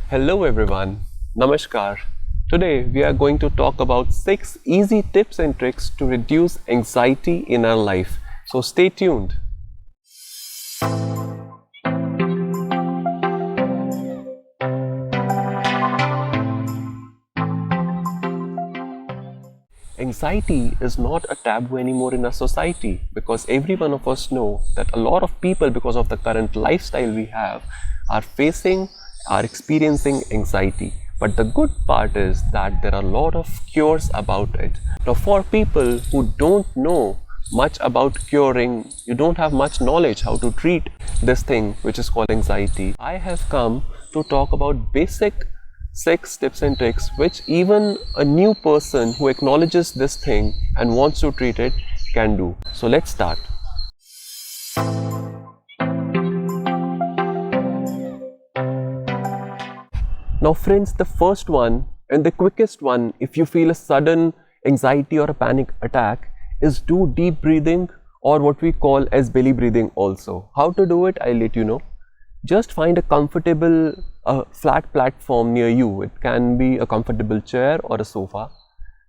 Hello everyone, Namaskar. Today we are going to talk about 6 easy tips and tricks to reduce anxiety in our life. So stay tuned. Anxiety is not a taboo anymore in our society because every one of us know that a lot of people, because of the current lifestyle we have, are experiencing anxiety. But the good part is that there are a lot of cures about it. Now for people who don't know much about curing, you don't have much knowledge how to treat this thing which is called anxiety, I have come to talk about basic 6 tips and tricks which even a new person who acknowledges this thing and wants to treat it can do. So let's start. Now friends, the first one and the quickest one, if you feel a sudden anxiety or a panic attack, is do deep breathing, or what we call as belly breathing also. How to do it, I'll let you know. Just find a comfortable flat platform near you. It can be a comfortable chair or a sofa.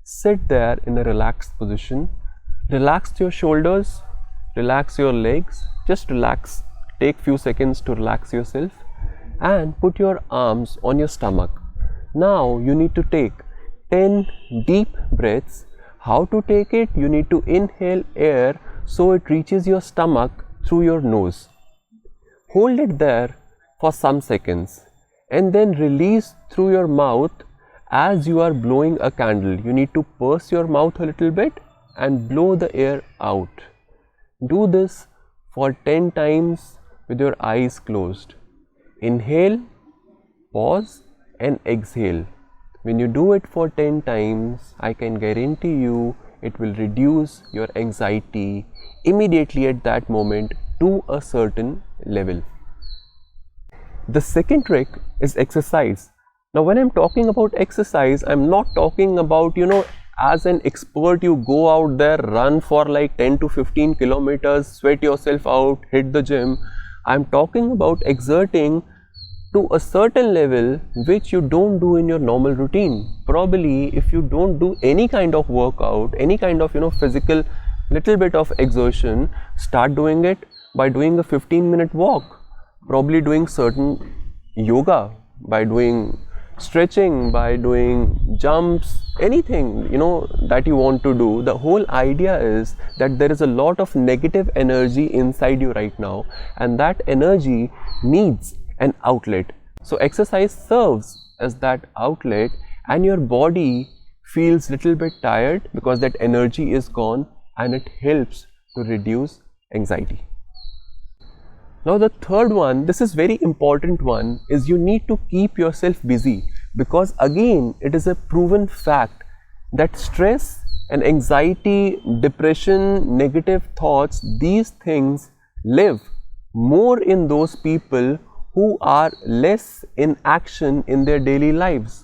Sit there in a relaxed position. Relax your shoulders, relax your legs, just relax. Take few seconds to relax yourself and put your arms on your stomach. Now you need to take 10 deep breaths. How to take it? You need to inhale air so it reaches your stomach through your nose. Hold it there for some seconds and then release through your mouth as you are blowing a candle. You need to purse your mouth a little bit and blow the air out. Do this for 10 times with your eyes closed. Inhale, pause and exhale. When you do it for 10 times, I can guarantee you it will reduce your anxiety immediately at that moment to a certain level. The second trick is exercise. Now when I'm talking about exercise, I'm not talking about, as an expert you go out there, run for like 10 to 15 kilometers, sweat yourself out, hit the gym. I'm talking about exerting to a certain level which you don't do in your normal routine. Probably if you don't do any kind of workout, any kind of physical little bit of exertion, start doing it by doing a 15-minute walk, probably doing certain yoga, by doing stretching, by doing jumps, anything that you want to do. The whole idea is that there is a lot of negative energy inside you right now, and that energy needs an outlet. So exercise serves as that outlet, and your body feels little bit tired because that energy is gone, and it helps to reduce anxiety. Now the third one, this is very important one, is you need to keep yourself busy, because again it is a proven fact that stress and anxiety, depression, negative thoughts, these things live more in those people who are less in action in their daily lives.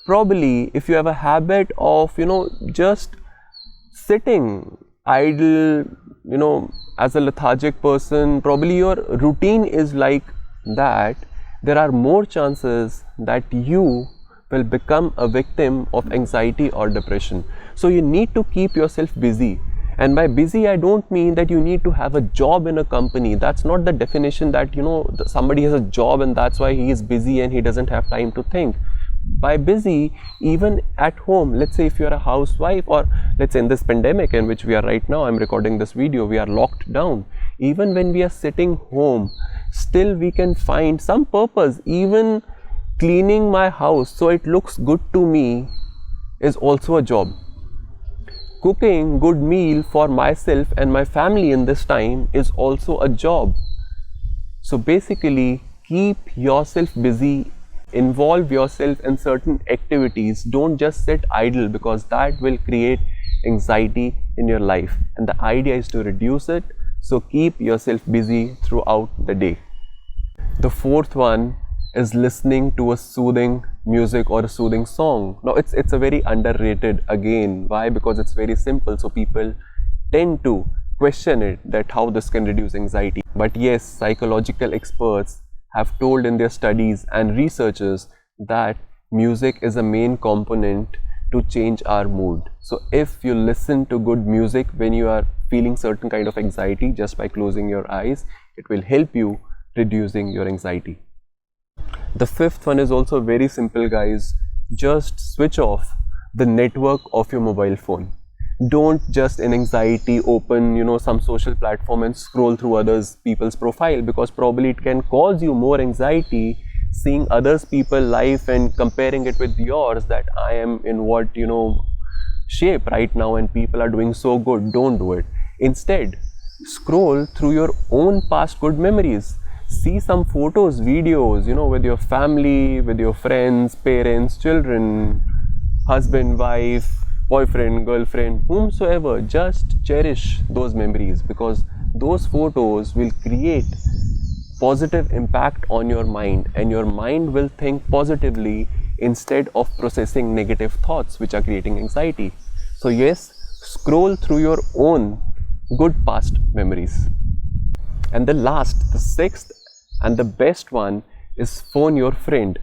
Probably if you have a habit of just sitting idle, as a lethargic person, probably your routine is like that, there are more chances that you will become a victim of anxiety or depression. So you need to keep yourself busy. And by busy, I don't mean that you need to have a job in a company. That's not the definition that somebody has a job and that's why he is busy and he doesn't have time to think. By busy, even at home, let's say if you're a housewife, or let's say in this pandemic in which we are right now, I'm recording this video, we are locked down. Even when we are sitting home, still we can find some purpose. Even cleaning my house so it looks good to me is also a job. Cooking good meal for myself and my family in this time is also a job. So basically, keep yourself busy, involve yourself in certain activities. Don't just sit idle, because that will create anxiety in your life, and the idea is to reduce it. So keep yourself busy throughout the day. The fourth one is listening to a soothing music or a soothing song. Now it's a very underrated again. Why? Because it's very simple, so people tend to question it, that how this can reduce anxiety. But yes, psychological experts have told in their studies and researches that music is a main component to change our mood. So if you listen to good music when you are feeling certain kind of anxiety, just by closing your eyes, it will help you reducing your anxiety. The fifth one is also very simple, guys. Just switch off the network of your mobile phone. Don't just in anxiety open some social platform and scroll through others people's profile, because probably it can cause you more anxiety seeing others people life and comparing it with yours, that I am in what shape right now and people are doing so good. Don't do it. Instead, scroll through your own past good memories. See some photos, videos, with your family, with your friends, parents, children, husband, wife, boyfriend, girlfriend, whomsoever. Just cherish those memories, because those photos will create positive impact on your mind, and your mind will think positively instead of processing negative thoughts which are creating anxiety. So yes, scroll through your own good past memories. And the sixth and the best one is phone your friend.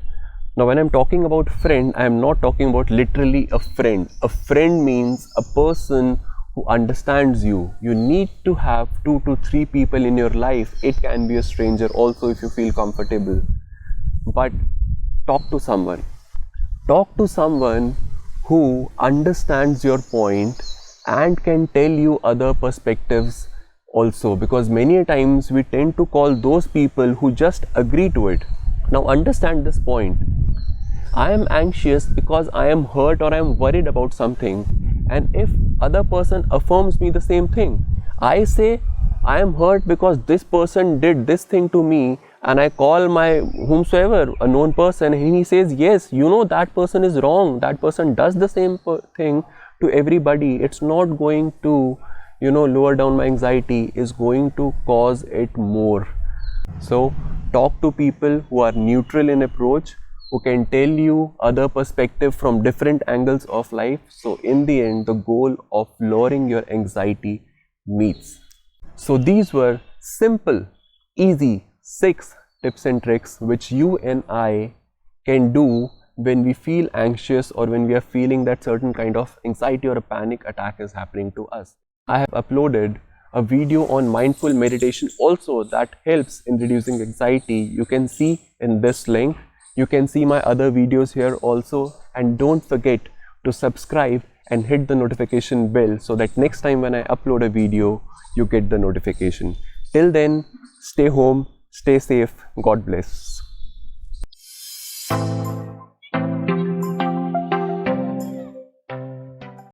Now when I'm talking about friend, I am not talking about literally a friend. A friend means a person who understands you. You need to have 2 to 3 people in your life. It can be a stranger also if you feel comfortable. But talk to someone. Talk to someone who understands your point and can tell you other perspectives also, because many times we tend to call those people who just agree to it. Now understand this point. I am anxious because I am hurt or I am worried about something, and if other person affirms me the same thing, I say I am hurt because this person did this thing to me, and I call my whomsoever, a known person, and he says yes, that person is wrong, that person does the same thing to everybody. It's not going to lower down my anxiety, is going to cause it more. So talk to people who are neutral in approach, who can tell you other perspective from different angles of life. So in the end, the goal of lowering your anxiety meets. So these were simple, easy 6 tips and tricks which you and I can do when we feel anxious or when we are feeling that certain kind of anxiety or a panic attack is happening to us. I have uploaded a video on mindful meditation also that helps in reducing anxiety. You can see in this link. You can see my other videos here also, and don't forget to subscribe and hit the notification bell so that next time when I upload a video, you get the notification. Till then, stay home, stay safe, God bless.